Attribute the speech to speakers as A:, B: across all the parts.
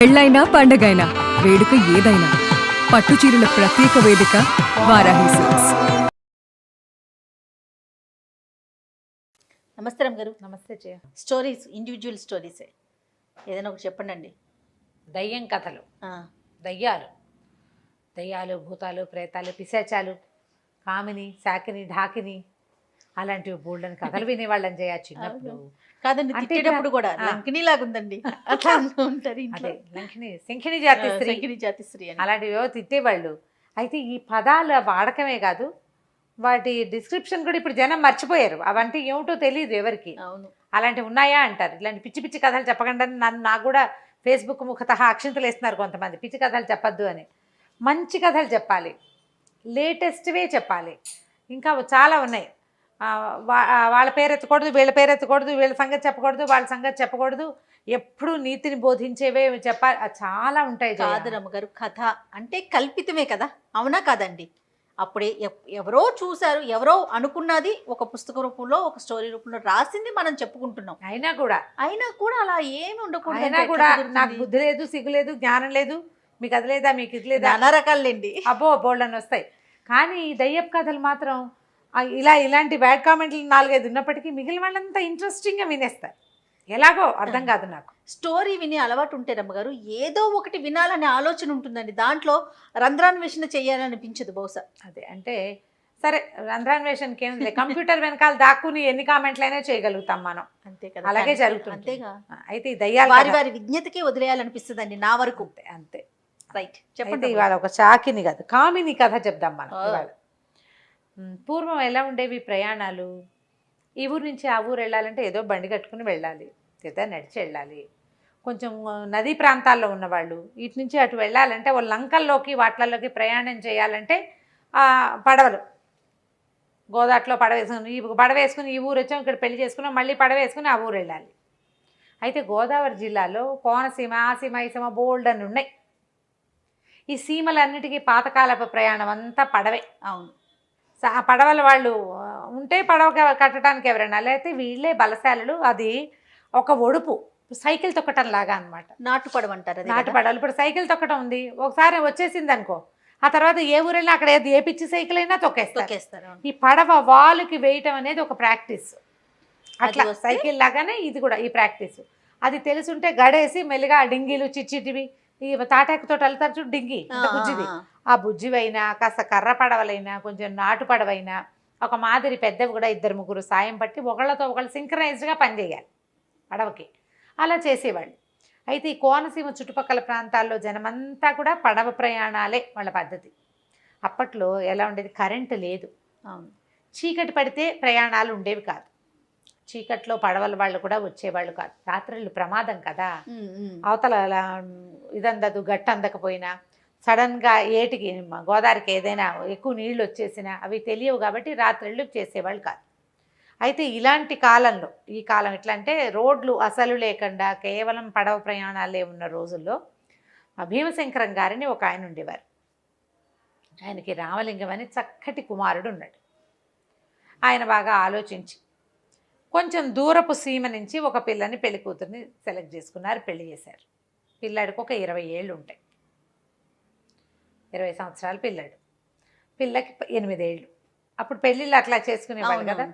A: పెళ్ళైనా పండగైనా వేడుక ఏదైనా పట్టు చీరల ప్రత్యేక వేదిక వారాహి సిల్క్స్.
B: నమస్తే రామ్ గారు.
C: నమస్తే జయ.
B: స్టోరీస్, ఇండివిజువల్ స్టోరీసే ఏదైనా ఒకటి చెప్పండి.
C: దయ్యం కథలు, దయ్యాలు, భూతాలు, ప్రేతాలు, పిశాచాలు, కామిని, శాకిని, ఢాకిని అలాంటివి బోల్డని కథలు వినేవాళ్ళని జయ చిన్నప్పుడు.
B: కాదండి, తిట్టేటప్పుడు కూడా లంకిని లాగుందండి అట్లా ఉంటారు ఇంట్లో.
C: లంకిని, శంఖిని జాతి స్త్రీ,
B: శంఖిని జాతి స్త్రీ అని
C: అలాంటివి తిట్టేవాళ్ళు. అయితే ఈ పదాల వాడకమే కాదు, వాటి డిస్క్రిప్షన్ కూడా ఇప్పుడు జనం మర్చిపోయారు. అవంటే ఏమిటో తెలియదు ఎవరికి.
B: అవును,
C: అలాంటివి ఉన్నాయా అంటారు. ఇలాంటి పిచ్చి పిచ్చి కథలు చెప్పకుండా నాకు కూడా ఫేస్బుక్ ముఖతః అక్షింతలు వేస్తున్నారు కొంతమంది, పిచ్చి కథలు చెప్పద్దు అని. మంచి కథలు చెప్పాలి, లేటెస్ట్వే చెప్పాలి. ఇంకా చాలా ఉన్నాయి. వాళ్ళ పేరు ఎత్తకూడదు, వీళ్ళ పేరు ఎత్తకూడదు, వీళ్ళ సంగతి చెప్పకూడదు, వాళ్ళ సంగతి చెప్పకూడదు, ఎప్పుడు నీతిని బోధించేవే చెప్పాలి. చాలా ఉంటాయి.
B: కాదు రమ్మగారు, కథ అంటే కల్పితమే కదా, అవునా కాదండి? అప్పుడే ఎవరో చూశారు, ఎవరో అనుకున్నది ఒక పుస్తక రూపంలో, ఒక స్టోరీ రూపంలో రాసింది మనం చెప్పుకుంటున్నాం.
C: అయినా కూడా
B: అలా ఏమి ఉండకూడదు.
C: అయినా కూడా నాకు బుద్ధి లేదు, సిగ్గు లేదు, జ్ఞానం లేదు, మీకు అది లేదా, మీకు ఇది లేదా,
B: నానా రకాలండి.
C: అబ్బో బోల్డని వస్తాయి. కానీ ఈ దయ్యపు కథలు మాత్రం ఇలాంటి బ్యాడ్ కామెంట్లు 4-5 ఉన్నప్పటికీ మిగిలిన వాళ్ళంతా ఇంట్రెస్టింగ్గా వినేస్తారు. ఎలాగో అర్థం కాదు నాకు.
B: స్టోరీ వినే అలవాటు ఉంటే రమ్మగారు ఏదో ఒకటి వినాలనే ఆలోచన ఉంటుందండి. దాంట్లో రంధ్రాన్వేషణ చేయాలనిపించదు బహుశా.
C: అదే అంటే సరే, రంధ్రాన్వేషణకి ఏముంది, కంప్యూటర్ వెనకాల దాక్కుని ఎన్ని కామెంట్లైనా చేయగలుగుతాం మనం.
B: అంతే కదా,
C: అలాగే జరుగుతుంది.
B: అంతేగా.
C: అయితే ఈ దయ్యాలు
B: వారి విజ్ఞతకే వదిలేయాలనిపిస్తుందండి నా వరకు.
C: అంతే.
B: రైట్, చెప్పండి.
C: ఇవాళ ఒక చాకిని కాదు, కామిని కథ చెప్దాం మనం ఇవాళ. పూర్వం ఎలా ఉండేవి ప్రయాణాలు? ఈ ఊరు నుంచి ఆ ఊరు వెళ్ళాలంటే ఏదో బండి కట్టుకుని వెళ్ళాలి, లేదా నడిచి వెళ్ళాలి. కొంచెం నదీ ప్రాంతాల్లో ఉన్నవాళ్ళు ఇటు నుంచి అటు వెళ్ళాలంటే వాళ్ళ లంకల్లోకి వాట్లలోకి ప్రయాణం చేయాలంటే పడవలు, గోదాట్లో పడవేసుకుని ఈ ఊరు వచ్చాం, ఇక్కడ పెళ్లి చేసుకున్నాం, మళ్ళీ పడవేసుకుని ఆ ఊరు వెళ్ళాలి. అయితే గోదావరి జిల్లాలో కోనసీమ, ఆ సీమ, ఈ సీమ బోల్డ్ అని ఉన్నాయి. ఈ సీమలన్నిటికీ పాతకాలపు ప్రయాణం అంతా పడవే.
B: అవును,
C: ఆ పడవల వాళ్ళు ఉంటే పడవ కట్టడానికి ఎవరైనా, లేకపోతే వీళ్ళే బలశాలలు. అది ఒక ఒడుపు, సైకిల్ తొక్కటం లాగా అనమాట.
B: నాటు పడవ అంటారు.
C: నాటు పడవలు. ఇప్పుడు సైకిల్ తొక్కటం ఉంది, ఒకసారి వచ్చేసింది అనుకో, ఆ తర్వాత ఏ ఊరైనా అక్కడ ఏ పిచ్చి సైకిల్ అయినా తొక్కేస్తారు. ఈ పడవ వాలుకి వేయటం అనేది ఒక ప్రాక్టీస్. అట్లా సైకిల్ లాగానే ఇది కూడా ఈ ప్రాక్టీస్. అది తెలుసుంటే గడేసి మెల్లిగా ఆ డింగీలు చిచ్చిటివి, ఈ తాటాకుతో వెళ్తారు చూడు డింగి, బుజ్జిది, ఆ బుజ్జివైనా కాస్త కర్ర పడవలైనా కొంచెం నాటు పడవైనా ఒక మాదిరి పెద్దవి కూడా 2-3 సాయం పట్టి ఒకళ్ళతో ఒకళ్ళు సింక్రనైజ్డ్గా పనిచేయాలి పడవకి. అలా చేసేవాళ్ళు. అయితే ఈ కోనసీమ చుట్టుపక్కల ప్రాంతాల్లో జనమంతా కూడా పడవ ప్రయాణాలే వాళ్ళ పద్ధతి. అప్పట్లో ఎలా ఉండేది, కరెంటు లేదు. చీకటి పడితే ప్రయాణాలు ఉండేవి కాదు. చీకట్లో పడవల వాళ్ళు కూడా వచ్చేవాళ్ళు కాదు. రాత్రులు ప్రమాదం కదా, అవతల ఇదందదు, గట్టు అందకపోయినా సడన్గా ఏటికి గోదావరికి ఏదైనా ఎక్కువ నీళ్ళు వచ్చేసినా అవి తెలియవు కాబట్టి రాత్రిళ్ళు చేసేవాళ్ళు కాదు. అయితే ఇలాంటి కాలంలో, ఈ కాలం ఎట్లా అంటే రోడ్లు అసలు లేకుండా కేవలం పడవ ప్రయాణాలే ఉన్న రోజుల్లో భీమశంకరం గారిని ఒక ఆయన ఉండేవారు. ఆయనకి రామలింగం అని చక్కటి కుమారుడు ఉన్నాడు. ఆయన బాగా ఆలోచించి కొంచెం దూరపు సీమ నుంచి ఒక పిల్లని, పెళ్లి కూతుర్ని సెలెక్ట్ చేసుకున్నారు, పెళ్లి చేశారు. పిల్లాడికి ఒక 20 ఏళ్ళు ఉంటాయి, 20 సంవత్సరాల పిల్లాడు. పిల్లకి 8 ఏళ్ళు. అప్పుడు పెళ్ళిళ్ళు అట్లా చేసుకునేవాళ్ళు కదా.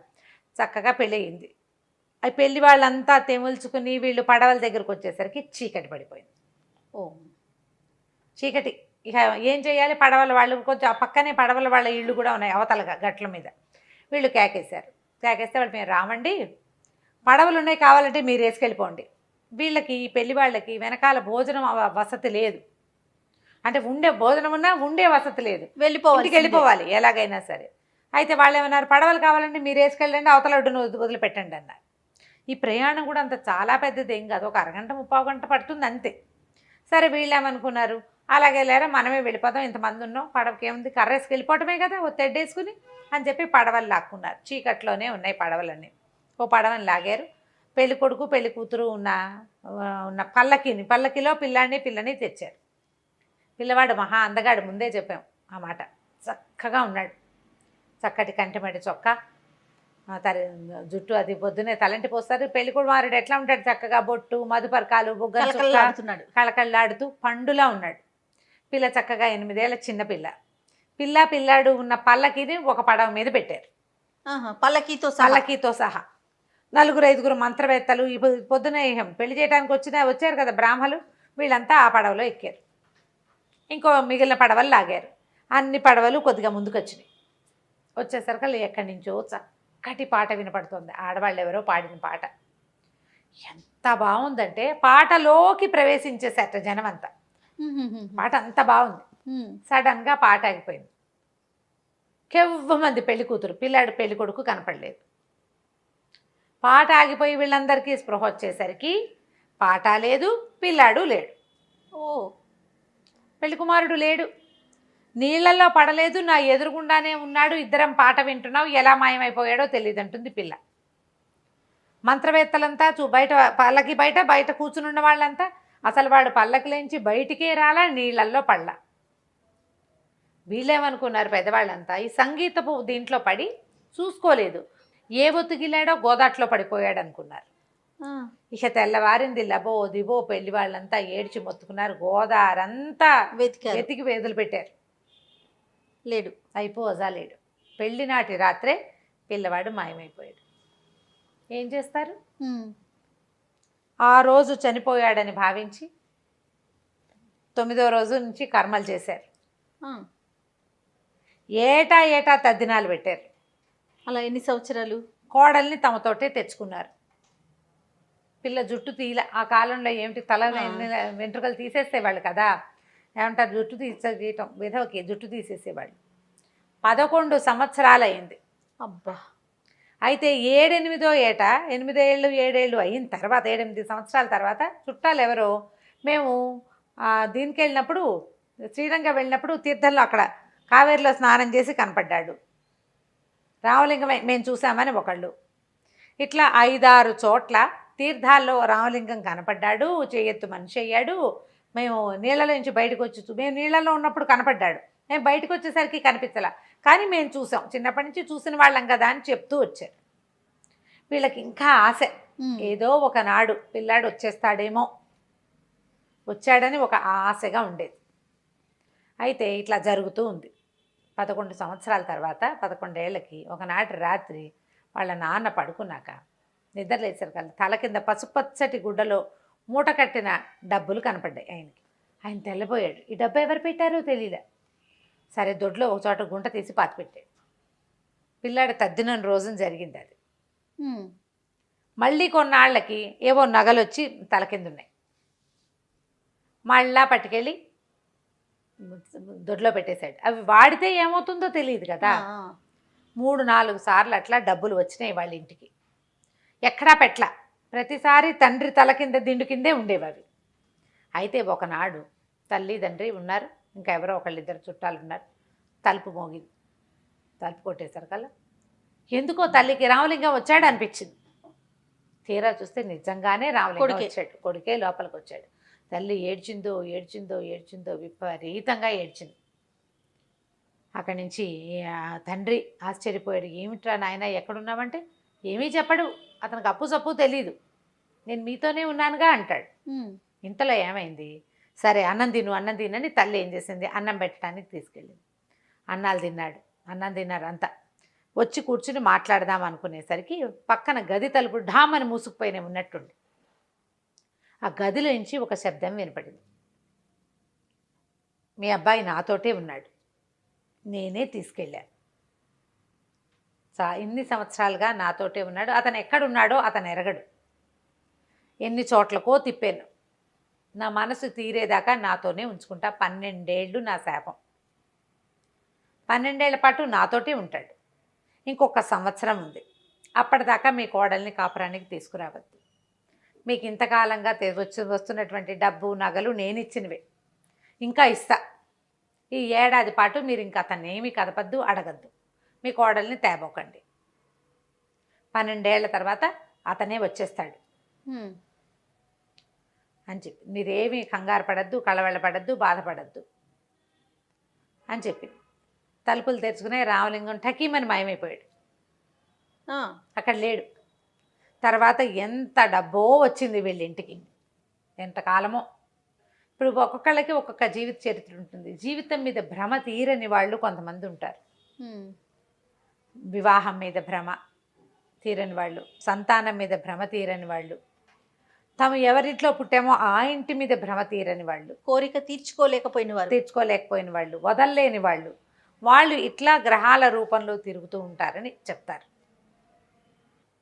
C: చక్కగా పెళ్ళి అయింది. ఆ పెళ్లి వాళ్ళంతా తెముల్చుకుని వీళ్ళు పడవల దగ్గరకు వచ్చేసరికి చీకటి పడిపోయింది. చీకటి. ఇక ఏం చేయాలి, పడవల వాళ్ళు కొంచెం ఆ పక్కనే పడవల వాళ్ళ ఇళ్ళు కూడా ఉన్నాయి అవతలగా గట్ల మీద. వీళ్ళు కేకేశారు. కేకేస్తే వాళ్ళు, మేము రామండి, పడవలు ఉన్నాయి, కావాలంటే మీరు వేసుకెళ్ళిపోండి. వీళ్ళకి పెళ్లి వాళ్ళకి వెనకాల భోజనం వసతి లేదు, అంటే ఉండే భోజనం ఉన్నా ఉండే వసతి లేదు, వెళ్ళిపోవాలి ఎలాగైనా సరే. అయితే వాళ్ళు ఏమన్నారు, పడవలు కావాలంటే మీరు వేసుకెళ్ళండి, అవతల ఒడ్డును వదిలిపెట్టండి అన్నారు. ఈ ప్రయాణం కూడా అంత చాలా పెద్దది ఏం కాదు, ఒక అరగంట 30 గంట పడుతుంది అంతే. సరే వీళ్ళు ఏమనుకున్నారు, అలాగే లేరా మనమే వెళ్ళిపోతాం, ఇంతమంది ఉన్నాం, పడవకి ఏముంది, కర్రేసుకు వెళ్ళిపోవటమే కదా తెడ్డేసుకుని అని చెప్పి పడవలు లాక్కున్నారు. చీకట్లోనే ఉన్నాయి పడవలన్నీ. ఓ పడవని లాగారు. పెళ్లి కొడుకు పెళ్లి కూతురు ఉన్న పల్లకిలో పిల్లని తెచ్చారు. పిల్లవాడు మహా అందగాడు, ముందే చెప్పాం ఆ మాట. చక్కగా ఉన్నాడు, చక్కటి కంటిమడి చొక్కా, జుట్టు అది పొద్దునే తలంటి పోస్తారు. పెళ్లి కుమారుడు ఎట్లా ఉంటాడు, చక్కగా బొట్టు మధుపర్కాలు బుగ్గలు చుక్క,
B: కలకల్లాడుతున్నాడు.
C: కళకళలాడుతూ పండులా ఉన్నాడు. పిల్ల చక్కగా 8 ఏళ్ల చిన్నపిల్ల. పిల్లాడు ఉన్న పల్లకిని ఒక పడవ మీద పెట్టారు, పల్లకీతో సహా. 4-5 మంత్రవేత్తలు ఈ పొద్దున పెళ్లి చేయడానికి వచ్చారు కదా బ్రాహ్మలు, వీళ్ళంతా ఆ పడవలో ఎక్కారు. ఇంకో మిగిలిన పడవలు లాగారు. అన్ని పడవలు కొద్దిగా ముందుకు వచ్చినాయి. వచ్చేసరికి ఎక్కడి నుంచో చక్కటి పాట వినపడుతుంది, ఆడవాళ్ళు ఎవరో పాడిన పాట. ఎంత బాగుందంటే పాటలోకి ప్రవేశించేసేట జనం అంతా. పాట అంత బాగుంది. సడన్గా పాట ఆగిపోయింది. మంది పెళ్లి కూతురు, పెళ్లి కొడుకు కనపడలేదు. పాట ఆగిపోయి వీళ్ళందరికీ స్పృహ వచ్చేసరికి పాట లేదు, పిల్లాడు లేడు. పెళ్లి కుమారుడు లేడు, నీళ్లలో పడలేదు, నా ఎదురుగుండానే ఉన్నాడు, ఇద్దరం పాట వింటున్నావు, ఎలా మాయమైపోయాడో తెలియదు అంటుంది పిల్ల. మంత్రవేత్తలంతా పల్లకి బయట కూర్చునున్న వాళ్ళంతా అసలు వాడు పల్లకిలోంచి బయటికే రాలా, నీళ్లల్లో పడలా. వీళ్ళేమనుకున్నారు పెద్దవాళ్ళంతా, ఈ సంగీతపు దీంట్లో పడి చూసుకోలేదు, ఏ ఒత్తుగిలాడో గోదాట్లో పడిపోయాడు అనుకున్నారు. ఇక తెల్లవారింది, లబో దిబో పెళ్లి వాళ్ళంతా ఏడ్చి మొత్తుకున్నారు. గోదారంతా వెతికి వేదులు పెట్టారు, లేడు. అయిపోజా లేడు. పెళ్లి నాటి రాత్రే పిల్లవాడు మాయమైపోయాడు. ఏం చేస్తారు? ఆ రోజు చనిపోయాడని భావించి 9వ రోజు నుంచి కర్మలు చేశారు. ఏటా తద్దినాలు పెట్టారు.
B: అలా ఎన్ని సంవత్సరాలు?
C: కోడల్ని తమతోటే తెచ్చుకున్నారు. పిల్ల జుట్టు తీల, ఆ కాలంలో ఏమిటి తల వెంట్రుకలు తీసేసేవాళ్ళు కదా, ఏమంటారు, జుట్టు తీయటం, విధవకి జుట్టు తీసేసేవాళ్ళు. 11 సంవత్సరాలు అయింది.
B: అబ్బా.
C: అయితే 7-8 ఏట, 8 ఏళ్ళు 7 ఏళ్ళు అయిన తర్వాత, 7-8 సంవత్సరాల తర్వాత చుట్టాలు ఎవరో, మేము దీనికి వెళ్ళినప్పుడు, శ్రీరంగం వెళ్ళినప్పుడు తీర్థంలో అక్కడ కావేరిలో స్నానం చేసి కనపడ్డాడు రామలింగం, మేము చూసామని ఒకళ్ళు. ఇట్లా 5-6 చోట్ల తీర్థాల్లో రామలింగం కనపడ్డాడు, చేయెత్తు మనిషి అయ్యాడు. మేము నీళ్ళలో నుంచి బయటకు వచ్చి, మేము నీళ్ళలో ఉన్నప్పుడు కనపడ్డాడు, మేము బయటకు వచ్చేసరికి కనిపించలా, కానీ మేము చూసాం, చిన్నప్పటి నుంచి చూసిన వాళ్ళం కదా అని చెప్తూ వచ్చారు. వీళ్ళకి ఇంకా ఆశ, ఏదో ఒకనాడు పిల్లాడు వచ్చేస్తాడేమో, వచ్చాడని ఒక ఆశగా ఉండేది. అయితే ఇట్లా జరుగుతూ ఉంది. 11 సంవత్సరాల తర్వాత 11 ఏళ్ళకి ఒకనాటి రాత్రి వాళ్ళ నాన్న పడుకున్నాక నిద్రలేసారు కదా, తల కింద పసుపచ్చటి గుడ్డలో మూట కట్టిన డబ్బులు కనపడ్డాయి ఆయనకి. ఆయన తెల్లబోయాడు, ఈ డబ్బు ఎవరు పెట్టారో తెలియలే. సరే దొడ్లో ఒక చోట గుంట తీసి పాతి పెట్టాడు. పిల్లాడు తద్దిన రోజున జరిగింది అది. మళ్ళీ కొన్నాళ్ళకి ఏవో నగలు వచ్చి తల కింద ఉన్నాయి. మళ్ళా పట్టుకెళ్ళి దొడ్లో పెట్టేశాడు. అవి వాడితే ఏమవుతుందో తెలియదు కదా. 3-4 సార్లు అట్లా డబ్బులు వచ్చినాయి వాళ్ళ ఇంటికి, ఎక్కడా పెట్ల. ప్రతిసారి తండ్రి తల కింద దిండు కిందే ఉండేవి అవి. అయితే ఒకనాడు తల్లి తండ్రి ఉన్నారు, ఇంకా ఎవరో ఒకళ్ళిద్దరు చుట్టాలు ఉన్నారు. తలుపు మోగింది, తలుపు కొట్టేశారు కల్లా. ఎందుకో తల్లికి రామలింగం వచ్చాడు అనిపించింది. తీరా చూస్తే నిజంగానే రామలింగం వచ్చాడు, కొడుకే లోపలికి వచ్చాడు. తల్లి ఏడ్చిందో విపరీతంగా ఏడ్చింది. అక్కడి నుంచి తండ్రి ఆశ్చర్యపోయాడు, ఏమిట్రా నాయన ఎక్కడున్నావంటే, ఏమీ చెప్పడు, అతనికి అప్పు సప్పు తెలీదు, నేను మీతోనే ఉన్నానుగా అంటాడు. ఇంతలో ఏమైంది, సరే అన్నం తినని తల్లి ఏం చేసింది, అన్నం పెట్టడానికి తీసుకెళ్ళింది. అన్నం తిన్నారు అంతా. వచ్చి కూర్చుని మాట్లాడదాం అనుకునేసరికి పక్కన గది తలుపు ఢామని మూసుకుపోయిన ఉన్నట్టుండి ఆ గదిలోంచి ఒక శబ్దం వినపడింది. మీ అబ్బాయి నాతోటే ఉన్నాడు, నేనే తీసుకెళ్ళాను. ఇన్ని సంవత్సరాలుగా నాతోటే ఉన్నాడు, అతను ఎక్కడున్నాడో అతను ఎరగడు, ఎన్ని చోట్లకో తిప్పాను, నా మనసు తీరేదాకా నాతోనే ఉంచుకుంటా. 12 ఏళ్ళు నా శాపం, 12 ఏళ్ల పాటు నాతోటే ఉంటాడు. ఇంకొక సంవత్సరం ఉంది, అప్పటిదాకా మీ కోడల్ని కాపురానికి తీసుకురావద్దు. మీకు ఇంతకాలంగా వస్తున్నటువంటి డబ్బు నగలు నేను ఇచ్చినవే, ఇంకా ఇస్తా. ఈ ఏడాది పాటు మీరు ఇంకా అతన్ని ఏమీ కదపద్దు, అడగద్దు, మీ కోడల్ని తేబోకండి. 12 ఏళ్ల తర్వాత అతనే వచ్చేస్తాడు అని చెప్పి, మీరేమీ కంగారు పడద్దు, కళవళ్ళపడద్దు, బాధపడద్దు అని చెప్పి తలుపులు తెరుచుకునే రామలింగం ఠకీమని మాయమైపోయాడు. అక్కడ లేడు. తర్వాత ఎంత డబ్బో వచ్చింది వీళ్ళింటికి, ఎంతకాలమో. ఇప్పుడు ఒక్కొక్కళ్ళకి ఒక్కొక్క జీవిత చరిత్ర ఉంటుంది. జీవితం మీద భ్రమ తీరని వాళ్ళు కొంతమంది ఉంటారు. వివాహం మీద భ్రమ తీరని వాళ్ళు, సంతానం మీద భ్రమ తీరని వాళ్ళు, తాము ఎవరింట్లో పుట్టామో ఆ ఇంటి మీద భ్రమ తీరని వాళ్ళు,
B: కోరిక తీర్చుకోలేకపోయిన
C: వాళ్ళు, వదల్లేని వాళ్ళు ఇట్లా గ్రహాల రూపంలో తిరుగుతూ ఉంటారని చెప్తారు.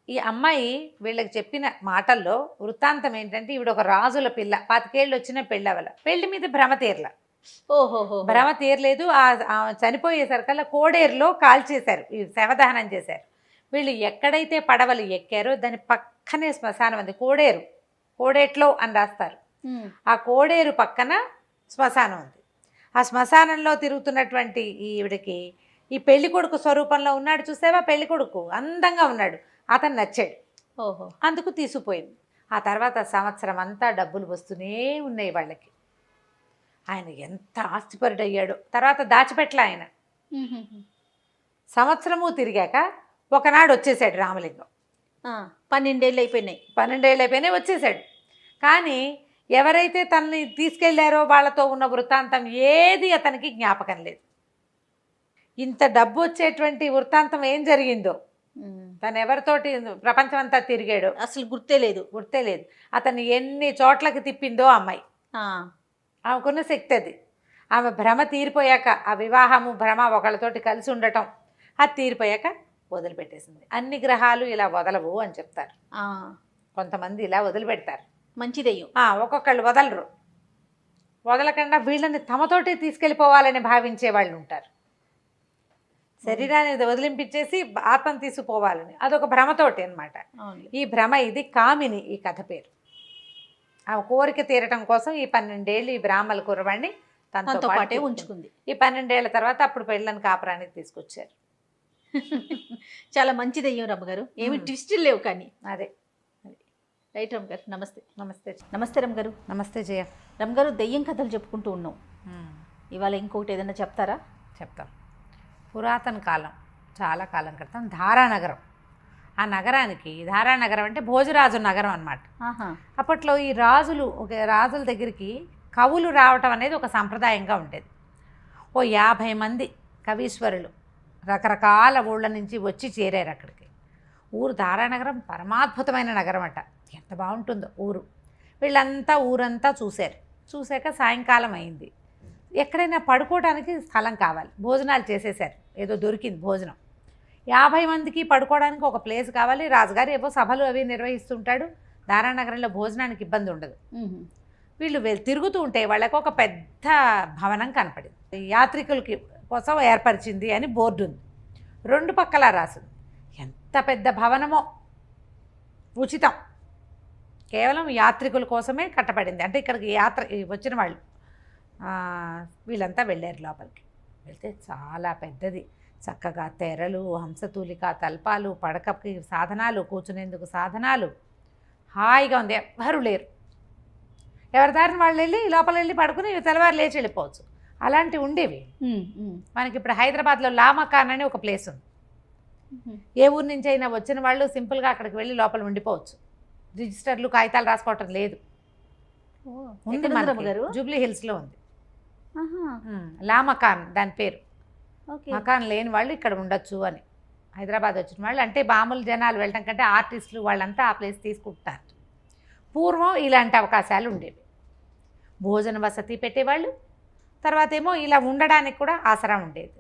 C: ఈ అమ్మాయి వీళ్ళకి చెప్పిన మాటల్లో వృత్తాంతం ఏంటంటే, ఈవిడ ఒక రాజుల పిల్ల, 25 ఏళ్ళు వచ్చిన పెళ్ళవల, పెళ్లి మీద భ్రమ తీరల. భ్రమ తీరలేదు. ఆ చనిపోయేసరికల్లా కోడేరులో కాల్చేశారు, ఈ శవదహనం చేశారు. వీళ్ళు ఎక్కడైతే పడవలు ఎక్కారో దాని పక్కనే శ్మశానం ఉంది. కోడేట్లో అని రాస్తారు. ఆ కోడేరు పక్కన శ్మశానం ఉంది. ఆ శ్మశానంలో తిరుగుతున్నటువంటి ఈవిడికి ఈ పెళ్లి కొడుకు స్వరూపంలో ఉన్నాడు, చూసావా? పెళ్లి కొడుకు అందంగా ఉన్నాడు, అతను నచ్చాడు. అందుకు తీసుకుపోయింది. ఆ తర్వాత సంవత్సరం అంతా డబ్బులు వస్తూనే ఉన్నాయి వాళ్ళకి. ఆయన ఎంత ఆస్తిపరుడయ్యాడో. తర్వాత దాచిపెట్టలే ఆయన. సంవత్సరము తిరిగాక ఒకనాడు వచ్చేసాడు రామలింగం.
B: 12 ఏళ్ళు అయిపోయినాయి
C: వచ్చేసాడు. కానీ ఎవరైతే తనని తీసుకెళ్లారో వాళ్ళతో ఉన్న వృత్తాంతం ఏది అతనికి జ్ఞాపకం లేదు. ఇంత డబ్బు వచ్చేటువంటి వృత్తాంతం ఏం జరిగిందో, తను ఎవరితోటి ప్రపంచం అంతా తిరిగాడో
B: అసలు గుర్తే లేదు.
C: అతను ఎన్ని చోట్లకి తిప్పిందో అమ్మాయి. ఆమెకున్న శక్తి అది. ఆమె భ్రమ తీరిపోయాక, ఆ వివాహము భ్రమ ఒకళ్ళతోటి కలిసి ఉండటం అది తీరిపోయాక వదిలిపెట్టేసింది. అన్ని గ్రహాలు ఇలా వదలవు అని చెప్తారు. కొంతమంది ఇలా వదిలిపెడతారు,
B: మంచిదయ్యం.
C: ఒక్కొక్కళ్ళు వదలకుండా వీళ్ళని తమతోటి తీసుకెళ్ళిపోవాలని భావించే వాళ్ళు ఉంటారు. శరీరాన్ని వదిలింపించేసి ఆత్మను తీసుకుపోవాలని, అదొక భ్రమతోటి అన్నమాట. ఈ భ్రమ, ఇది కామిని ఈ కథ పేరు. ఆ కోరిక తీరటం కోసం ఈ 12 ఏళ్ళు ఈ బ్రాహ్మణ కుర్రవాడిని తనతో పాటే
B: ఉంచుకుంది.
C: ఈ 12 ఏళ్ల తర్వాత అప్పుడు పెళ్ళని కాపురానికి తీసుకొచ్చారు.
B: చాలా మంచిదయ్యం రమ్మగారు. ఏమి ట్విస్టులు లేవు. కానీ
C: అదే
B: రైట్ రమ్మగారు. నమస్తే.
C: నమస్తే
B: రమ్మగారు.
C: నమస్తే జయ.
B: రమ్మగారు, దెయ్యం కథలు చెప్పుకుంటూ ఉన్నాం. ఇవాళ ఇంకొకటి ఏదైనా చెప్తారా?
C: చెప్తాం. పురాతన కాలం, చాలా కాలం క్రితం ధారానగరం. ఆ నగరానికి, ధారానగరం అంటే భోజరాజు నగరం అన్నమాట. అప్పట్లో ఈ రాజుల దగ్గరికి కవులు రావటం అనేది ఒక సంప్రదాయంగా ఉండేది. 50 మంది కవీశ్వరులు రకరకాల ఊళ్ళ నుంచి వచ్చి చేరారు అక్కడికి. ఊరు ధారానగరం పరమాద్భుతమైన నగరం అట. ఎంత బాగుంటుందో ఊరు. వీళ్ళంతా ఊరంతా చూశాక సాయంకాలం అయింది. ఎక్కడైనా పడుకోవడానికి స్థలం కావాలి. భోజనాలు చేసేశారు, ఏదో దొరికింది భోజనం. 50 మందికి పడుకోవడానికి ఒక ప్లేస్ కావాలి. రాజుగారు ఏవో సభలు అవి నిర్వహిస్తుంటాడు. ధారానగరంలో భోజనానికి ఇబ్బంది ఉండదు. వీళ్ళు తిరుగుతూ ఉంటే వాళ్ళకు ఒక పెద్ద భవనం కనపడింది. యాత్రికులకి కోసం ఏర్పరిచింది అని బోర్డు ఉంది. 2 పక్కల రాసింది. ఎంత పెద్ద భవనమో! ఉచితం, కేవలం యాత్రికుల కోసమే కట్టబడింది. అంటే ఇక్కడికి వచ్చిన వాళ్ళు వీళ్ళంతా వెళ్ళారు. లోపలికి వెళ్తే చాలా పెద్దది. చక్కగా తెరలు, హంసతూలిక తల్పాలు, పడకకి సాధనాలు, కూర్చునేందుకు సాధనాలు, హాయిగా ఉంది. ఎవ్వరూ లేరు. ఎవరి దారిని వాళ్ళు వెళ్ళి లోపల వెళ్ళి పడుకుని తెల్లవారు లేచి వెళ్ళిపోవచ్చు. అలాంటివి ఉండేవి. మనకి ఇప్పుడు హైదరాబాద్లో లామకాన్ అని ఒక ప్లేస్ ఉంది. ఏ ఊరి నుంచి అయినా వచ్చిన వాళ్ళు సింపుల్గా అక్కడికి వెళ్ళి లోపల ఉండిపోవచ్చు. రిజిస్టర్లు, కాగితాలు రాసుకోవటం లేదు. ఉంది, జూబ్లీ హిల్స్లో ఉంది లామకాన్, దాని పేరు. మకాన్ లేని వాళ్ళు ఇక్కడ ఉండొచ్చు అని. హైదరాబాద్ వచ్చిన వాళ్ళు, అంటే మామూలు జనాలు వెళ్ళటం కంటే ఆర్టిస్టులు వాళ్ళంతా ఆ ప్లేస్ తీసుకుంటారు. పూర్వం ఇలాంటి అవకాశాలు ఉండేవి. భోజన వసతి పెట్టేవాళ్ళు. తర్వాత ఏమో ఇలా ఉండడానికి కూడా ఆసరా ఉండేది.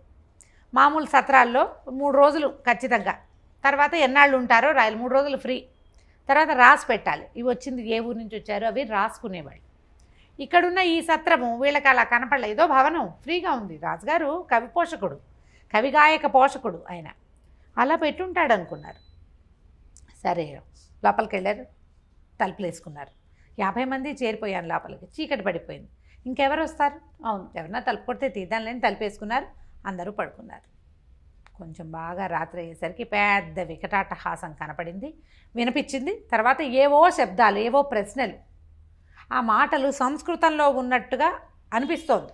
C: మామూలు సత్రాల్లో 3 రోజులు ఖచ్చితంగా. తర్వాత ఎన్నాళ్ళు ఉంటారో రాయాలి. 3 రోజులు ఫ్రీ. తర్వాత రాసి పెట్టాలి. ఇవి వచ్చింది ఏ ఊరి నుంచి వచ్చారో అవి రాసుకునేవాళ్ళు. ఇక్కడున్న ఈ సత్రము వీళ్ళకి అలా కనపడలేదు. ఏదో భవనం ఫ్రీగా ఉంది. రాజుగారు కవి పోషకుడు, కవి గాయక పోషకుడు ఆయన, అలా పెట్టుంటాడు అనుకున్నారు. సరే లోపలికి వెళ్ళారు, తలుపులు వేసుకున్నారు. 50 మంది చేరిపోయాను లోపలికి. చీకటి పడిపోయింది. ఇంకెవరు వస్తారు? అవును, ఎవరన్నా తలుపు కొడితే తీద్దాంలేని తలుపు వేసుకున్నారు. అందరూ పడుకున్నారు. కొంచెం బాగా రాత్రి అయ్యేసరికి పెద్ద వికటాటహాసం కనపడింది, వినిపించింది. తర్వాత ఏవో శబ్దాలు, ఏవో ప్రశ్నలు. ఆ మాటలు సంస్కృతంలో ఉన్నట్టుగా అనిపిస్తోంది.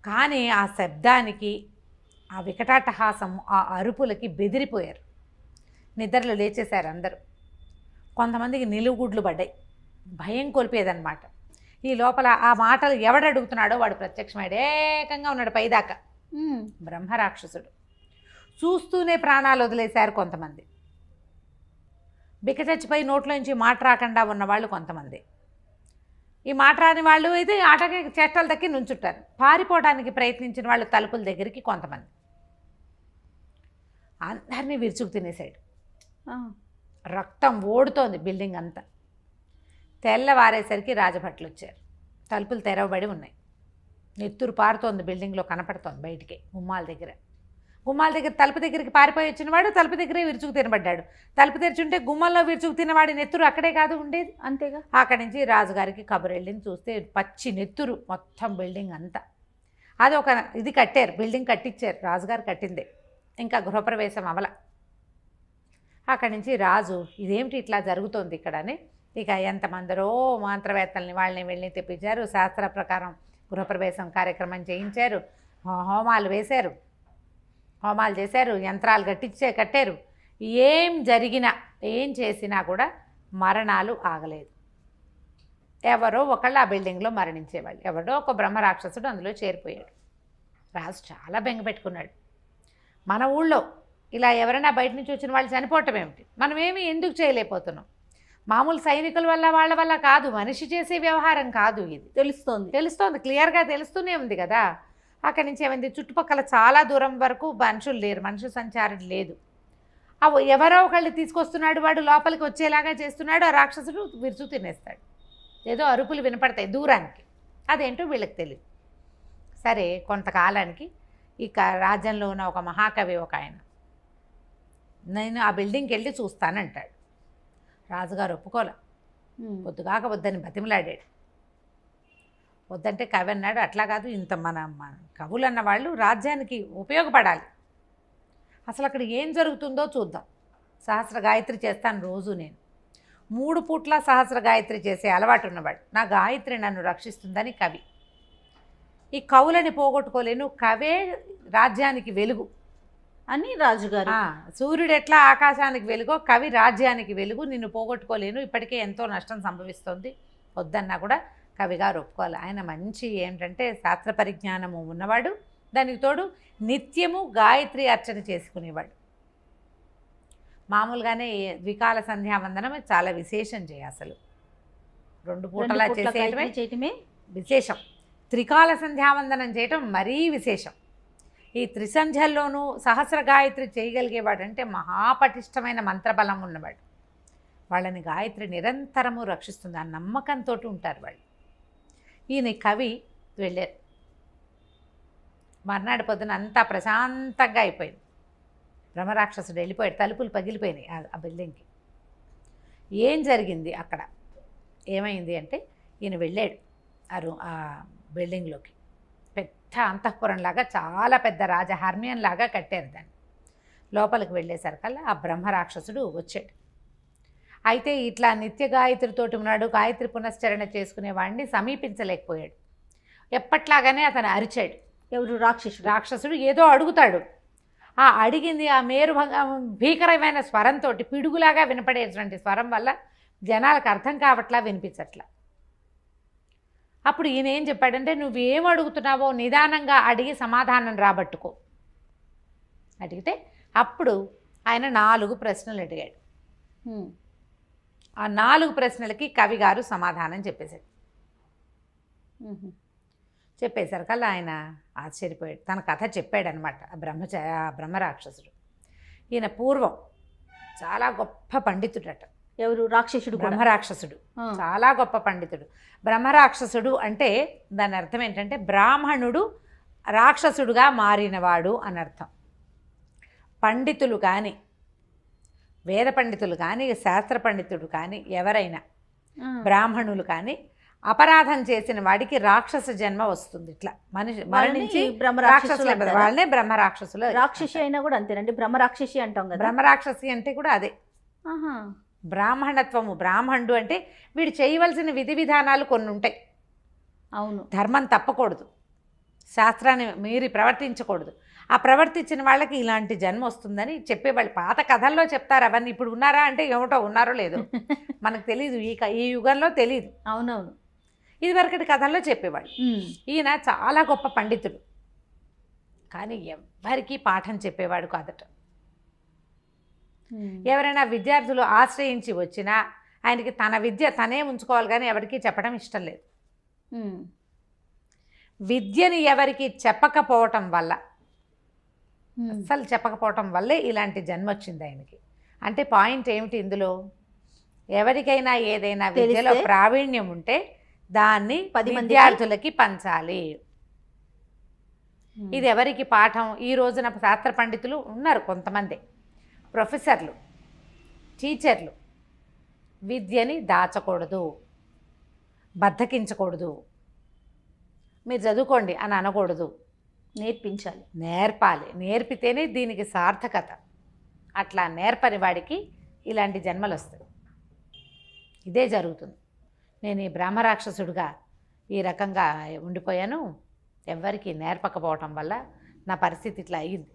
C: కానీ ఆ శబ్దానికి, ఆ వికటాటహాసం, ఆ అరుపులకి బెదిరిపోయారు. నిద్రలో లేచేశారు అందరూ. కొంతమందికి నిలువుగుడ్లు పడ్డాయి, భయం కొలిపేదన్నమాట. ఈ లోపల ఆ మాటలు ఎవడు అడుగుతున్నాడో వాడు ప్రత్యక్షమాడు, ఏకంగా ఉన్నాడు పైదాకా. బ్రహ్మరాక్షసుడు. చూస్తూనే ప్రాణాలు వదిలేశారు కొంతమంది. బిక్క చచ్చిపోయి నోట్లోంచి మాట రాకుండా ఉన్నవాళ్ళు కొంతమంది. ఈ మాట రాని వాళ్ళు అయితే ఆటకి చేష్టలు దక్కి నుంచుంటారు. పారిపోవడానికి ప్రయత్నించిన వాళ్ళు తలుపుల దగ్గరికి కొంతమంది. అందరినీ విరుచుకు తినేసాడు. రక్తం ఓడుతోంది బిల్డింగ్ అంతా. తెల్లవారేసరికి రాజభట్లు వచ్చారు. తలుపులు తెరవబడి ఉన్నాయి. నెత్తురు పారుతోంది, బిల్డింగ్లో కనపడుతోంది బయటికి. గుమ్మాల దగ్గర తలుపు దగ్గరికి పారిపోయి వచ్చినవాడు తలుపు దగ్గరే విరుచుకు తినబడ్డాడు. తలుపు తెరిచుంటే గుమ్మంలో విరుచుకు తినవాడి నెత్తురు అక్కడే కాదు ఉండేది.
B: అంతేగా.
C: అక్కడి నుంచి రాజుగారికి కబురు వెళ్ళింది. చూస్తే పచ్చి నెత్తురు మొత్తం బిల్డింగ్ అంతా. అది ఒక ఇది కట్టారు, బిల్డింగ్ కట్టించారు, రాజుగారు కట్టిందే. ఇంకా గృహప్రవేశం అవల. అక్కడి నుంచి రాజు ఇదేమిటి ఇట్లా జరుగుతోంది ఇక్కడ అని ఇక ఎంతమందరో మంత్రవేత్తల్ని వాళ్ళని వెళ్ళి తెప్పించారు. శాస్త్ర ప్రకారం గృహప్రవేశం కార్యక్రమం చేయించారు. హోమాలు వేశారు, హోమాలు చేశారు, యంత్రాలు కట్టారు. ఏం జరిగినా ఏం చేసినా కూడా మరణాలు ఆగలేదు. ఎవరో ఒకళ్ళు ఆ బిల్డింగ్లో మరణించేవాళ్ళు. ఎవడో ఒక బ్రహ్మరాక్షసుడు అందులో చేరిపోయాడు. రాజు చాలా బెంగ పెట్టుకున్నాడు. మన ఊళ్ళో ఇలా ఎవరైనా బయట నుంచి వచ్చిన వాళ్ళు చనిపోవటం ఏమిటి, మనమేమి ఎందుకు చేయలేకపోతున్నాం? మామూలు సైనికుల వల్ల వాళ్ళ వల్ల కాదు, మనిషి చేసే వ్యవహారం కాదు ఇది. తెలుస్తోంది క్లియర్గా తెలుస్తూనే ఉంది కదా. అక్కడి నుంచి ఏమైంది, చుట్టుపక్కల చాలా దూరం వరకు మనుషులు లేరు, మనుషు సంచారం లేదు. ఎవరో ఒకళ్ళు తీసుకొస్తున్నాడు, వాడు లోపలికి వచ్చేలాగా చేస్తున్నాడు. ఆ రాక్షసుడు విరుచు తినేస్తాడు. ఏదో అరుపులు వినపడతాయి దూరానికి, అదేంటో వీళ్ళకి తెలియదు. సరే, కొంతకాలానికి ఇక రాజ్యంలో ఉన్న ఒక మహాకవి ఒక ఆయన, నేను ఆ బిల్డింగ్కి వెళ్ళి చూస్తానంటాడు. రాజుగారు ఒప్పుకోలే. పొద్దుగాక వద్దని బతిమలాడాడు. వద్దంటే కవి అన్నాడు, అట్లా కాదు, ఇంత మన కవులు అన్న వాళ్ళు రాజ్యానికి ఉపయోగపడాలి, అసలు అక్కడ ఏం జరుగుతుందో చూద్దాం. సహస్ర గాయత్రి చేస్తాను రోజు, నేను 3 పూట్ల సహస్ర గాయత్రి చేసే అలవాటు ఉన్నవాడు. నా గాయత్రి నన్ను రక్షిస్తుందని కవి. ఈ కవులని పోగొట్టుకోలేను, కవే రాజ్యానికి వెలుగు
B: అని రాజుగారు.
C: సూర్యుడు ఎట్లా ఆకాశానికి వెలుగో కవి రాజ్యానికి వెలుగు, నిన్ను పోగొట్టుకోలేను, ఇప్పటికే ఎంతో నష్టం సంభవిస్తోంది, వద్దన్నా కూడా కవిగారు ఒప్పుకోవాలి. ఆయన మంచి ఏంటంటే శాస్త్ర పరిజ్ఞానము ఉన్నవాడు, దానికి తోడు నిత్యము గాయత్రి అర్చన చేసుకునేవాడు. మామూలుగానే ద్వికాల సంధ్యావందనం చాలా విశేషం చేయ, అసలు 2 పూటలా చేయటమే విశేషం. త్రికాల సంధ్యావందనం చేయటం మరీ విశేషం. ఈ త్రిసంధ్యల్లోనూ సహస్ర గాయత్రి చేయగలిగేవాడంటే మహాపటిష్టమైన మంత్రబలం ఉన్నవాడు. వాళ్ళని గాయత్రి నిరంతరము రక్షిస్తుంది, ఆ నమ్మకంతో ఉంటారు వాళ్ళు. ఈయన కవి వెళ్ళారు. మర్నాడు పొద్దున అంతా ప్రశాంతంగా అయిపోయింది. బ్రహ్మరాక్షసుడు వెళ్ళిపోయాడు. తలుపులు పగిలిపోయినాయి ఆ బిల్డింగ్కి. ఏం జరిగింది అక్కడ, ఏమైంది అంటే, ఈయన వెళ్ళాడు ఆ బిల్డింగ్లోకి. పెద్ద అంతఃపురంలాగా, చాలా పెద్ద రాజహర్మ్యంలాగా కట్టారు దాన్ని. లోపలికి వెళ్ళేసరికల్లా ఆ బ్రహ్మరాక్షసుడు వచ్చాడు. అయితే ఇట్లా నిత్య గాయత్రితోటి ఉన్నాడు, గాయత్రి పునశ్చరణ చేసుకునేవాడిని సమీపించలేకపోయాడు. ఎప్పట్లాగానే అతను అరిచాడు.
B: ఎవరు?
C: రాక్షసుడు ఏదో అడుగుతాడు. ఆ అడిగింది ఆ భీకరమైన స్వరంతో, పిడుగులాగా వినపడేటువంటి స్వరం వల్ల జనాలకు అర్థం కావట్లా, వినిపించట్లా. అప్పుడు ఈయన ఏం చెప్పాడంటే, నువ్వేం అడుగుతున్నావో నిదానంగా అడిగి సమాధానం రాబట్టుకో. అడిగితే అప్పుడు ఆయన 4 ప్రశ్నలు అడిగాడు. ఆ 4 ప్రశ్నలకి కవిగారు సమాధానం చెప్పేశాడు. చెప్పేసరికల్లా ఆయన ఆశ్చర్యపోయాడు. తన కథ చెప్పాడనమాట ఆ బ్రహ్మరాక్షసుడు. ఈయన పూర్వం చాలా గొప్ప పండితుడట.
B: ఎవరు? రాక్షసుడు?
C: బ్రహ్మరాక్షసుడు చాలా గొప్ప పండితుడు. బ్రహ్మరాక్షసుడు అంటే దాని అర్థం ఏంటంటే, బ్రాహ్మణుడు రాక్షసుడుగా మారినవాడు అని అర్థం. పండితులు కానీ, వేద పండితులు కానీ, శాస్త్ర పండితుడు కానీ, ఎవరైనా బ్రాహ్మణులు కానీ అపరాధం చేసిన వాడికి రాక్షస జన్మ వస్తుంది. ఇట్లా మనిషి మరణించి వాళ్ళనే బ్రహ్మరాక్షసులు.
B: రాక్షసి అయినా కూడా అంతేనండి, బ్రహ్మరాక్షసి అంటాం కదా.
C: బ్రహ్మరాక్షసి అంటే కూడా అదే. బ్రాహ్మణత్వము, బ్రాహ్మణుడు అంటే వీడు చేయవలసిన విధి విధానాలు కొన్ని ఉంటాయి.
B: అవును.
C: ధర్మం తప్పకూడదు, శాస్త్రాన్ని మీరి ప్రవర్తించకూడదు. ఆ ప్రవర్తించిన వాళ్ళకి ఇలాంటి జన్మ వస్తుందని చెప్పేవాళ్ళు. పాత కథల్లో చెప్తారు అవన్నీ. ఇప్పుడు ఉన్నారా అంటే ఏమిటో ఉన్నారో లేదో మనకు తెలియదు, ఈ యుగంలో తెలియదు.
B: అవునవును.
C: ఇదివరకటి కథల్లో చెప్పేవాళ్ళు. ఈయన చాలా గొప్ప పండితుడు, కానీ ఎవరికి పాఠం చెప్పేవాడు కాదట. ఎవరైనా విద్యార్థులు ఆశ్రయించి వచ్చినా ఆయనకి తన విద్య తనే ఉంచుకోవాలి, కానీ ఎవరికి చెప్పడం ఇష్టం లేదు. విద్యని ఎవరికి చెప్పకపోవటం వల్ల, అసలు చెప్పకపోవటం వల్లే ఇలాంటి జన్మ వచ్చింది ఆయనకి. అంటే పాయింట్ ఏమిటి ఇందులో? ఎవరికైనా ఏదైనా విద్యలో ప్రావీణ్యం ఉంటే దాన్ని 10 విద్యార్థులకి పంచాలి. ఇది ఎవరికి పాఠం? ఈ రోజున శాస్త్ర పండితులు ఉన్నారు కొంతమంది, ప్రొఫెసర్లు, టీచర్లు. విద్యని దాచకూడదు, బద్ధకించకూడదు, మీరు చదువుకోండి అని అనకూడదు,
B: నేర్పించాలి,
C: నేర్పాలి. నేర్పితేనే దీనికి సార్థకత. అట్లా నేర్పని వాడికి ఇలాంటి జన్మలు వస్తాయి. ఇదే జరుగుతుంది. నేను ఈ బ్రహ్మరాక్షసుడిగా ఈ రకంగా ఉండిపోయాను, ఎవ్వరికి నేర్పకపోవటం వల్ల నా పరిస్థితి ఇట్లా అయ్యింది.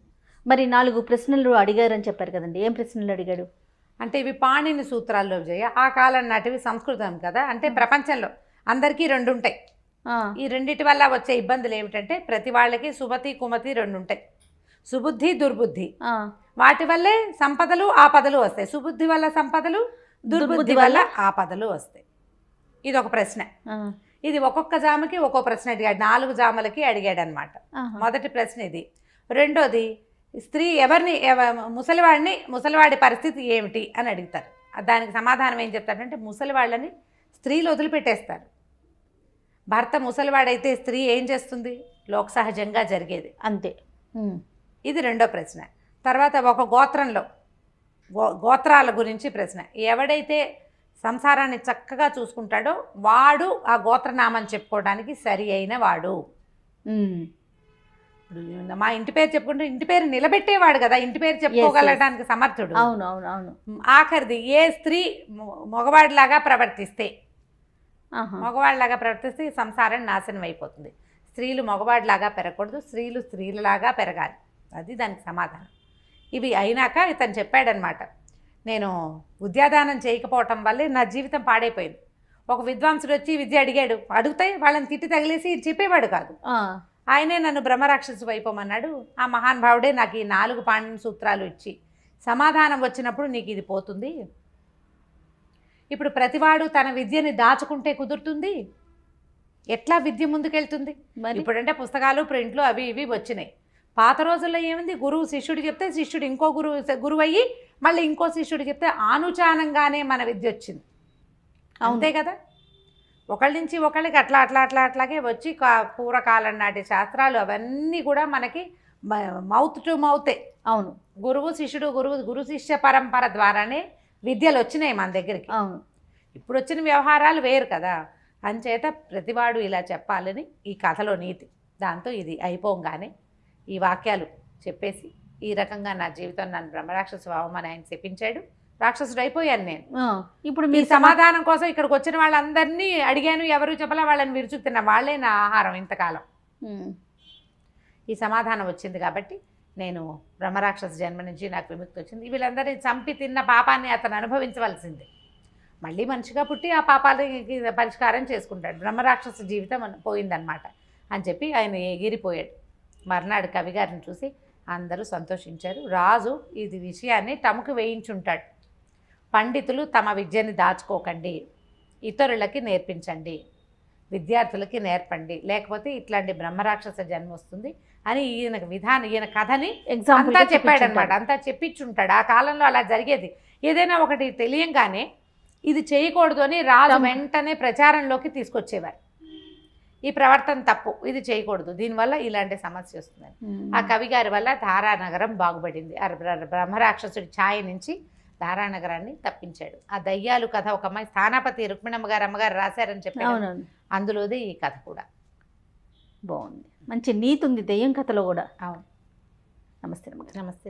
B: మరి 4 ప్రశ్నలు అడిగారని చెప్పారు కదండి, ఏం ప్రశ్నలు అడిగాడు?
C: అంటే ఇవి పాణిని సూత్రాల్లో ఆ కాలం నాటివి, సంస్కృతం కదా. అంటే ప్రపంచంలో అందరికీ 2 ఉంటాయి. ఈ రెండిటి వల్ల వచ్చే ఇబ్బందులు ఏమిటంటే, ప్రతి వాళ్ళకి సుమతి కుమతి 2 ఉంటాయి, సుబుద్ధి దుర్బుద్ధి. వాటి వల్లే సంపదలు ఆపదలు వస్తాయి. సుబుద్ధి వల్ల సంపదలు, దుర్బుద్ధి వల్ల ఆపదలు వస్తాయి. ఇది ఒక ప్రశ్న. ఇది ఒక్కొక్క జామకి ఒక్కో ప్రశ్న అడిగాడు, 4 జామలకి అడిగాడు అనమాట. మొదటి ప్రశ్న ఇది. రెండోది, స్త్రీ ముసలివాడి పరిస్థితి ఏమిటి అని అడుగుతారు. దానికి సమాధానం ఏం చెప్తారంటే, ముసలివాళ్ళని స్త్రీలు వదిలిపెట్టేస్తారు. భర్త ముసలివాడైతే స్త్రీ ఏం చేస్తుంది? లోక సహజంగా జరిగేది అంతే. ఇది రెండో ప్రశ్న. తర్వాత ఒక గోత్రంలో గోత్రాల గురించి ప్రశ్న. ఎవడైతే సంసారాన్ని చక్కగా చూసుకుంటాడో వాడు ఆ గోత్రనామం చెప్పుకోవడానికి సరి అయిన వాడు. ఇప్పుడు మా ఇంటి పేరు చెప్పుకుంటే ఇంటి పేరు నిలబెట్టేవాడు కదా, ఇంటి పేరు చెప్పుకోగలడానికి సమర్థుడు.
B: అవును.
C: ఆఖరిది, ఏ స్త్రీ మగవాడిలాగా ప్రవర్తిస్తే సంసారం నాశనం అయిపోతుంది. స్త్రీలు మగవాడిలాగా పెరగకూడదు, స్త్రీలు స్త్రీలలాగా పెరగాలి. అది దానికి సమాధానం. ఇవి అయినాక ఇతను చెప్పాడనమాట, నేను విద్యాదానం చేయకపోవటం వల్లే నా జీవితం పాడైపోయింది. ఒక విద్వాంసుడు వచ్చి విద్య అడిగాడు, అడిగితే వాళ్ళని తిట్టి తగిలేసి చెప్పేవాడు కాదు. ఆయనే నన్ను బ్రహ్మరాక్షసు అయిపోమన్నాడు. ఆ మహానుభావుడే నాకు ఈ 4 పాణిని సూత్రాలు ఇచ్చి, సమాధానం వచ్చినప్పుడు నీకు ఇది పోతుంది. ఇప్పుడు ప్రతివాడు తన విద్యని దాచుకుంటే కుదురుతుంది? ఎట్లా విద్య ముందుకెళ్తుంది? ఇప్పుడంటే పుస్తకాలు, ప్రింట్లు అవి ఇవి వచ్చినాయి. పాత రోజుల్లో ఏముంది? గురువు శిష్యుడు చెప్తే శిష్యుడు ఇంకో గురువు అయ్యి మళ్ళీ ఇంకో శిష్యుడు చెప్తే ఆనుచానంగానే మన విద్య వచ్చింది. అంతే కదా. ఒకళ్ళ నుంచి ఒకళ్ళకి అట్లాగే వచ్చి పూర్వకాలం నాటి శాస్త్రాలు అవన్నీ కూడా మనకి మౌత్ టు మౌతే.
B: అవును.
C: గురువు శిష్యుడు, గురు శిష్య పరంపర ద్వారానే విద్యలు వచ్చినాయి మన దగ్గరికి.
B: అవును.
C: ఇప్పుడు వచ్చిన వ్యవహారాలు వేరు కదా. అంచేత ప్రతివాడు ఇలా చెప్పాలని ఈ కథలో నీతి. దాంతో ఇది అయిపోగానే ఈ వాక్యాలు చెప్పేసి, ఈ రకంగా నా జీవితం నన్ను బ్రహ్మరాక్షసు అవ్వమని ఆయన చెప్పించాడు. రాక్షసుడు అయిపోయాను నేను. ఇప్పుడు మీ సమాధానం కోసం ఇక్కడికి వచ్చిన వాళ్ళందరినీ అడిగాను, ఎవరు చెప్పలా, వాళ్ళని విరుచుకుతున్నా, వాళ్ళే నా ఆహారం ఇంతకాలం. ఈ సమాధానం వచ్చింది కాబట్టి నేను బ్రహ్మరాక్షస జన్మ నుంచి నాకు విముక్తి వచ్చింది. వీళ్ళందరినీ చంపి తిన్న పాపాన్ని అతను అనుభవించవలసింది. మళ్ళీ మనిషిగా పుట్టి ఆ పాపాలకి పరిష్కారం చేసుకుంటాడు. బ్రహ్మరాక్షస జీవితం పోయిందనమాట అని చెప్పి ఆయన ఎగిరిపోయాడు. మర్నాడు కవిగారిని చూసి అందరూ సంతోషించారు. రాజు ఇది విషయాన్ని తమకు వేయించుంటాడు. పండితులు తమ విద్యని దాచుకోకండి, ఇతరులకి నేర్పించండి, విద్యార్థులకి నేర్పండి, లేకపోతే ఇట్లాంటి బ్రహ్మరాక్షస జన్మ వస్తుంది అని ఈయన కథని అంతా చెప్పాడనమాట. అంతా చెప్పించుంటాడు. ఆ కాలంలో అలా జరిగేది. ఏదైనా ఒకటి తెలియంగానే ఇది చేయకూడదు అని రాజు వెంటనే ప్రచారంలోకి తీసుకొచ్చేవారు. ఈ ప్రవర్తన తప్పు, ఇది చేయకూడదు, దీనివల్ల ఇలాంటి సమస్య వస్తుందని. ఆ కవిగారి వల్ల ధారానగరం బాగుపడింది. బ్రహ్మరాక్షసుడి ఛాయ నుంచి ధారానగరాన్ని తప్పించాడు. ఆ దయ్యాలు కథ ఒక అమ్మాయి స్థానాపతి రుక్మిణమ్మ గారు అమ్మగారు రాశారని చెప్పారు. అందులోది ఈ కథ కూడా
B: బాగుంది. మంచి నీతి ఉంది దెయ్యం కథలో కూడా.
C: అవును.
B: నమస్తే.
C: నమస్తే.